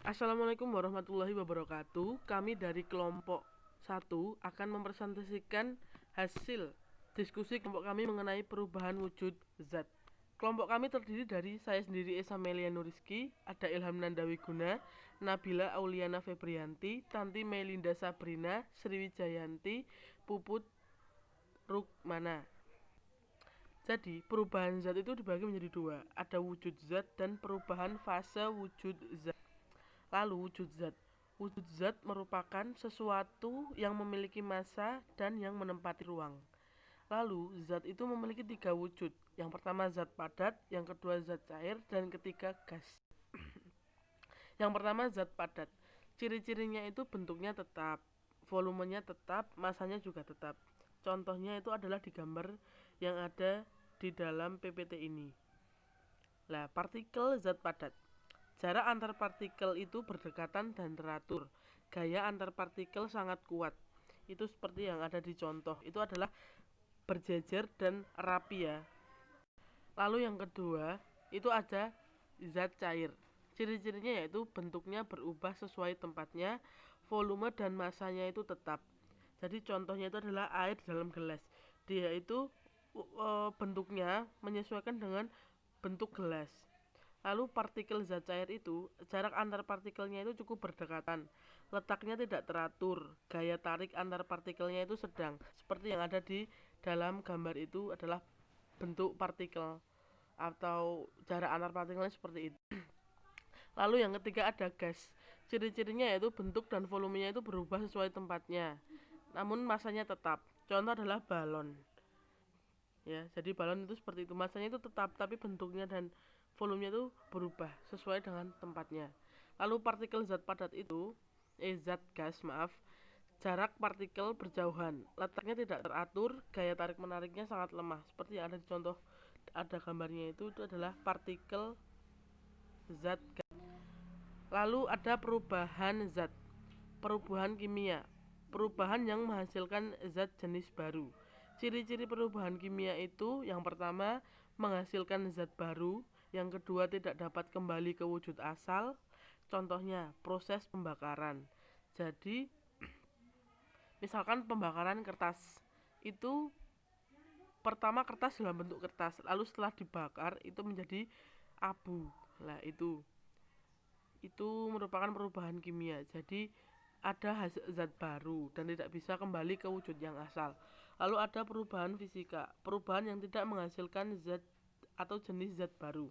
Assalamualaikum warahmatullahi wabarakatuh. Kami dari kelompok 1 akan mempresentasikan hasil diskusi kelompok kami mengenai perubahan wujud zat. Kelompok kami terdiri dari saya sendiri Esa Melia Nuriski, ada Ilham Nandawi Guna, Nabila Auliana Febrianti, Tanti Melinda Sabrina, Sriwijayanti, Puput Rukmana. Jadi perubahan zat itu dibagi menjadi dua, ada wujud zat dan perubahan fase wujud zat. Lalu wujud zat merupakan sesuatu yang memiliki massa dan yang menempati ruang. Lalu zat itu memiliki 3 wujud. Yang pertama zat padat, yang kedua zat cair, dan ketiga gas. Yang pertama zat padat. Ciri-cirinya itu bentuknya tetap, volumenya tetap, massanya juga tetap. Contohnya itu adalah di gambar yang ada di dalam PPT ini. Nah, partikel zat padat. Jarak antar partikel itu berdekatan dan teratur. Gaya antar partikel sangat kuat. Itu seperti yang ada di contoh. Itu adalah berjejer dan rapi ya. Lalu yang kedua, itu ada zat cair. Ciri-cirinya yaitu bentuknya berubah sesuai tempatnya, volume dan masanya itu tetap. Jadi contohnya itu adalah air dalam gelas. Dia itu bentuknya menyesuaikan dengan bentuk gelas. Lalu partikel zat cair itu, jarak antar partikelnya itu cukup berdekatan. Letaknya tidak teratur. Gaya tarik antar partikelnya itu sedang. Seperti yang ada di dalam gambar itu adalah bentuk partikel atau jarak antar partikelnya seperti itu. Lalu yang ketiga ada gas. Ciri-cirinya yaitu bentuk dan volumenya itu berubah sesuai tempatnya. Namun masanya tetap. Contoh adalah balon. Ya, jadi balon itu seperti itu. Masanya itu tetap tapi bentuknya dan volumenya itu berubah sesuai dengan tempatnya. Lalu partikel zat padat itu zat gas, jarak partikel berjauhan, letaknya tidak teratur, gaya tarik menariknya sangat lemah. Seperti yang ada di contoh, ada gambarnya itu adalah partikel zat gas. Lalu ada perubahan zat, perubahan kimia, perubahan yang menghasilkan zat jenis baru. Ciri-ciri perubahan kimia itu yang pertama menghasilkan zat baru, yang kedua tidak dapat kembali ke wujud asal. Contohnya proses pembakaran. Jadi misalkan pembakaran kertas itu pertama kertas dalam bentuk kertas, lalu setelah dibakar itu menjadi abu. Nah itu merupakan perubahan kimia. Jadi ada zat baru dan tidak bisa kembali ke wujud yang asal. Lalu ada perubahan fisika, perubahan yang tidak menghasilkan zat atau jenis zat baru.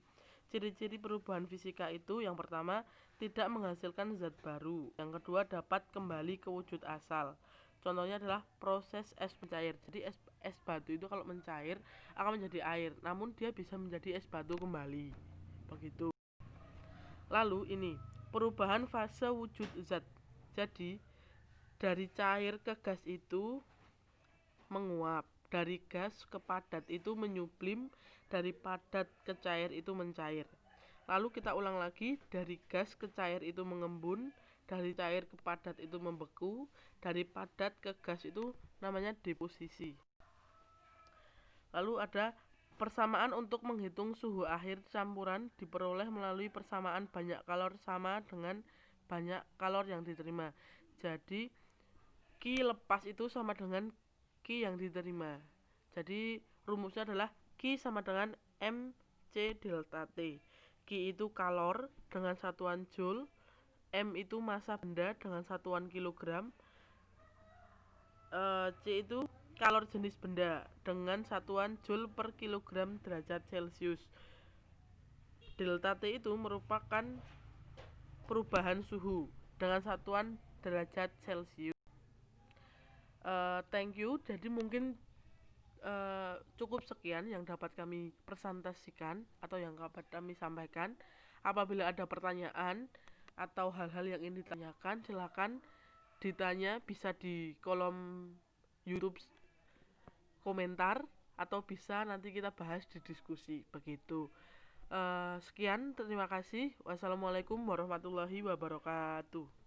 Ciri-ciri perubahan fisika itu yang pertama tidak menghasilkan zat baru, yang kedua dapat kembali ke wujud asal. Contohnya adalah proses es mencair. Jadi es batu itu kalau mencair akan menjadi air, namun dia bisa menjadi es batu kembali. Begitu. Lalu ini perubahan fase wujud zat. Jadi dari cair ke gas itu menguap, dari gas ke padat itu menyublim, dari padat ke cair itu mencair. Lalu kita ulang lagi, dari gas ke cair itu mengembun, dari cair ke padat itu membeku, dari padat ke gas itu namanya deposisi. Lalu ada persamaan untuk menghitung suhu akhir campuran diperoleh melalui persamaan banyak kalor sama dengan banyak kalor yang diterima. Jadi Q lepas itu sama dengan Q yang diterima. Jadi rumusnya adalah Q sama dengan MC delta T. Q itu kalor dengan satuan joule, M itu massa benda dengan satuan kilogram, C itu kalor jenis benda dengan satuan joule per kilogram derajat Celcius. Delta T itu merupakan perubahan suhu dengan satuan derajat Celcius. Thank you. Jadi mungkin cukup sekian yang dapat kami presentasikan atau yang dapat kami sampaikan. Apabila ada pertanyaan atau hal-hal yang ingin ditanyakan, silakan ditanya, bisa di kolom YouTube komentar atau bisa nanti kita bahas di diskusi. Begitu. Sekian, terima kasih. Wassalamualaikum warahmatullahi wabarakatuh.